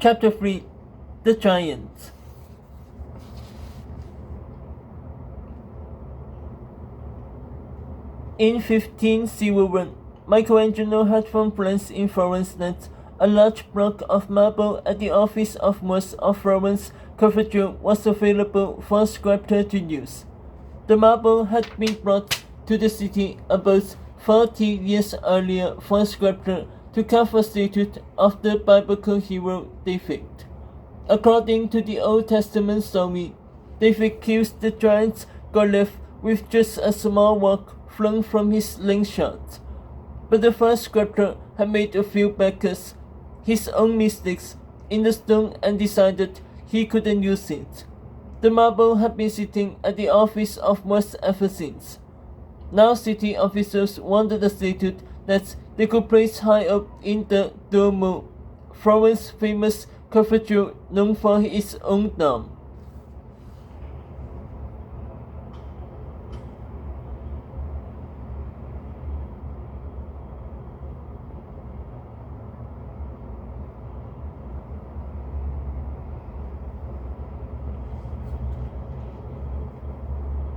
Chapter 3 The Giant. In 1501, Michelangelo had from friends in Florence that a large block of marble at the office of most of Florence Cathedral was available for a sculptor to use. The marble had been brought to the city about 40 years earlier for a sculptor to carve a statue of the biblical hero David. According to the Old Testament story, David kills the giant Goliath with just a small rock flung from his slingshot. But the first sculptor had made a few backers, his own mistakes, in the stone and decided he couldn't use it. The marble had been sitting at the office of West ever since. Now city officials wanted a statue that they could place high up in the Duomo, Florence's famous cathedral known for its own dome.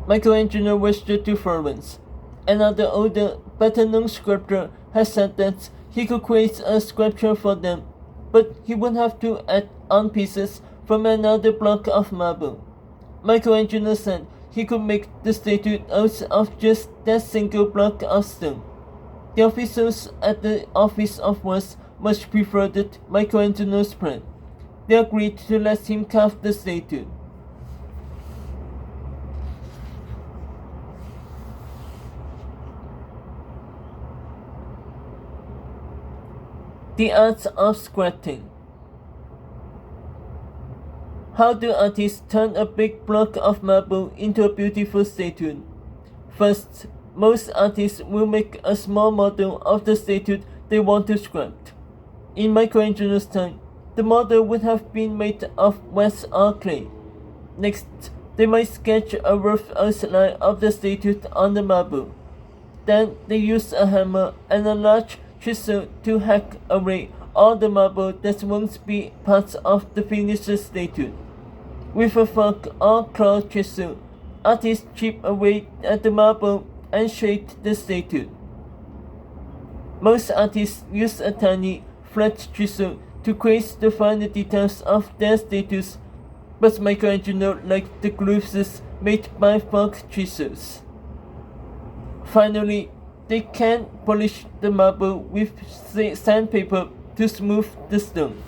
Michelangelo visited to Florence. Another older, better-known sculptor had said that he could create a sculpture for them, but he would have to add on pieces from another block of marble. Michelangelo said he could make the statue out of just that single block of stone. The officials at the office of West much preferred Michelangelo's plan. They agreed to let him carve the statue. The art of sculpting. How do artists turn a big block of marble into a beautiful statue? First, most artists will make a small model of the statue they want to sculpt. In Michelangelo's time, the model would have been made of wax or clay. Next, they might sketch a rough outline of the statue on the marble. Then they use a hammer and a large chisel to hack away all the marble that won't be part of the finished statue. With a fork or claw chisel, artists chip away at the marble and shape the statue. Most artists use a tiny, flat chisel to create the finer details of their statues, but Michelangelo liked the grooves made by fork chisels. Finally, they can polish the marble with sandpaper to smooth the stone.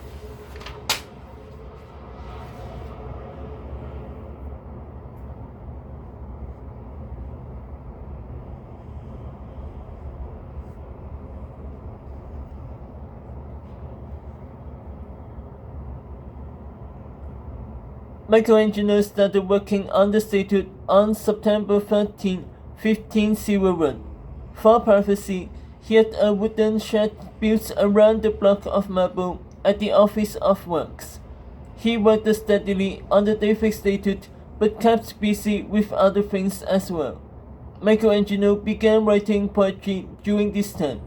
Michelangelo started working on the statue on September 13, 1501. For privacy, he had a wooden shed built around the block of marble at the office of works. He worked steadily on the David statue, but kept busy with other things as well. Michelangelo began writing poetry during this time.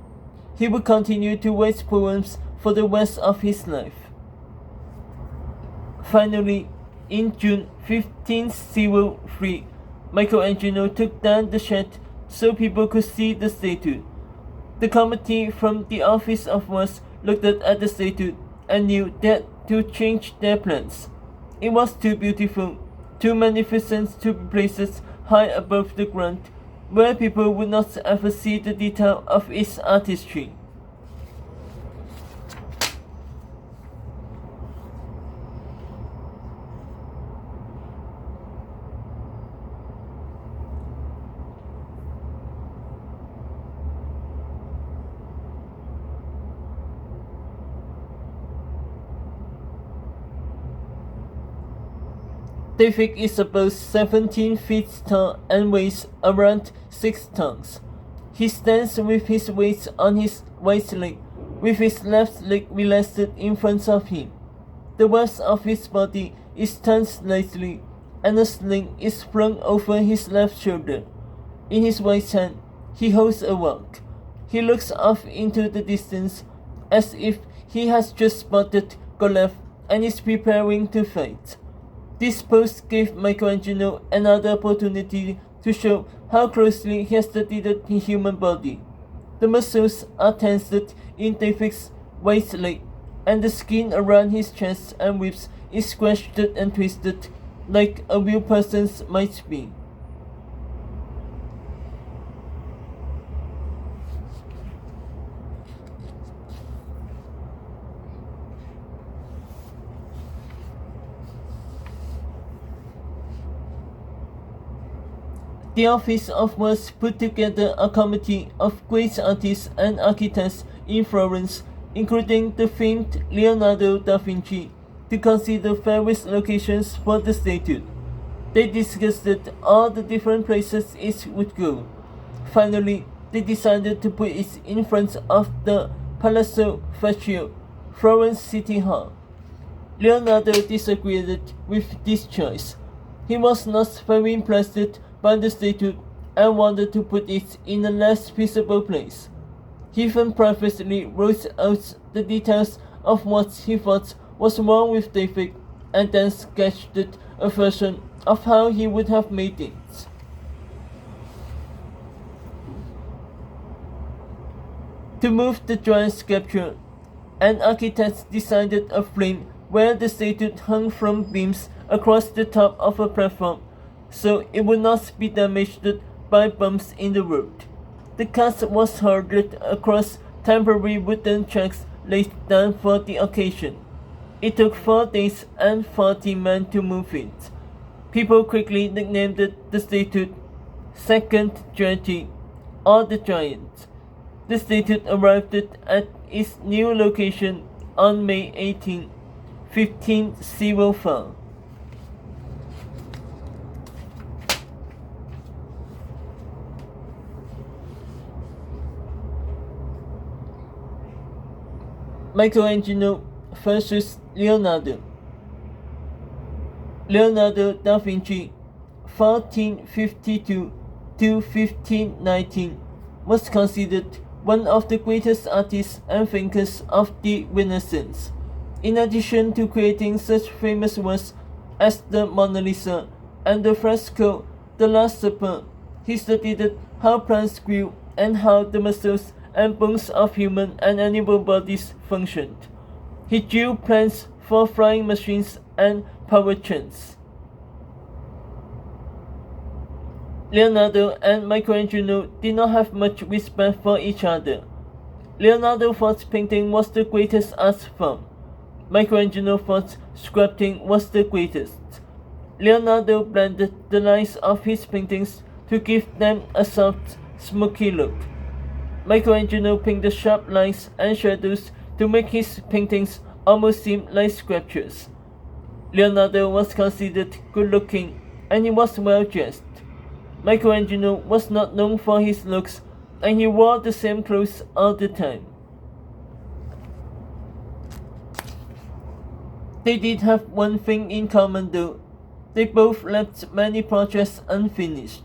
He would continue to write poems for the rest of his life. Finally, in June 1503, Michelangelo took down the shed so people could see the statue. The committee from the office of West looked at the statue and knew that to change their plans. It was too beautiful, too magnificent to be placed high above the ground, where people would not ever see the detail of its artistry. David is about 17 feet tall and weighs around 6 tons. He stands with his weight on his right leg, with his left leg relaxed in front of him. The rest of his body is turned slightly, and a sling is flung over his left shoulder. In his right hand, he holds a rock. He looks off into the distance, as if he has just spotted Goliath and is preparing to fight. This post gave Michelangelo another opportunity to show how closely he has studied the human body. The muscles are tensed in David's right leg, and the skin around his chest and ribs is scratched and twisted like a real person's might be. The office of Works put together a committee of great artists and architects in Florence, including the famed Leonardo da Vinci, to consider various locations for the statue. They discussed all the different places it would go. Finally, they decided to put it in front of the Palazzo Vecchio, Florence City Hall. Leonardo disagreed with this choice. He was not very impressed by the statue and wanted to put it in a less visible place. He even privately wrote out the details of what he thought was wrong with David and then sketched a version of how he would have made it. To move the giant sculpture, an architect designed a frame where the statue hung from beams across the top of a platform, so it would not be damaged by bumps in the road. The cast was hurled across temporary wooden tracks laid down for the occasion. It took 4 days and 40 men to move it. People quickly nicknamed the statue Second Giant or the Giant. The statue arrived at its new location on May 18, 1504. Michelangelo versus Leonardo. Leonardo da Vinci, 1452 to 1519, was considered one of the greatest artists and thinkers of the Renaissance. In addition to creating such famous works as the Mona Lisa and the fresco The Last Supper, he studied how plants grew and how the muscles and bones of human and animal bodies functioned. He drew plans for flying machines and power trains. Leonardo and Michelangelo did not have much respect for each other. Leonardo thought painting was the greatest art form. Michelangelo thought sculpting was the greatest. Leonardo blended the lines of his paintings to give them a soft, smoky look. Michelangelo painted sharp lines and shadows to make his paintings almost seem like sculptures. Leonardo was considered good-looking and he was well-dressed. Michelangelo was not known for his looks and he wore the same clothes all the time. They did have one thing in common though. They both left many portraits unfinished.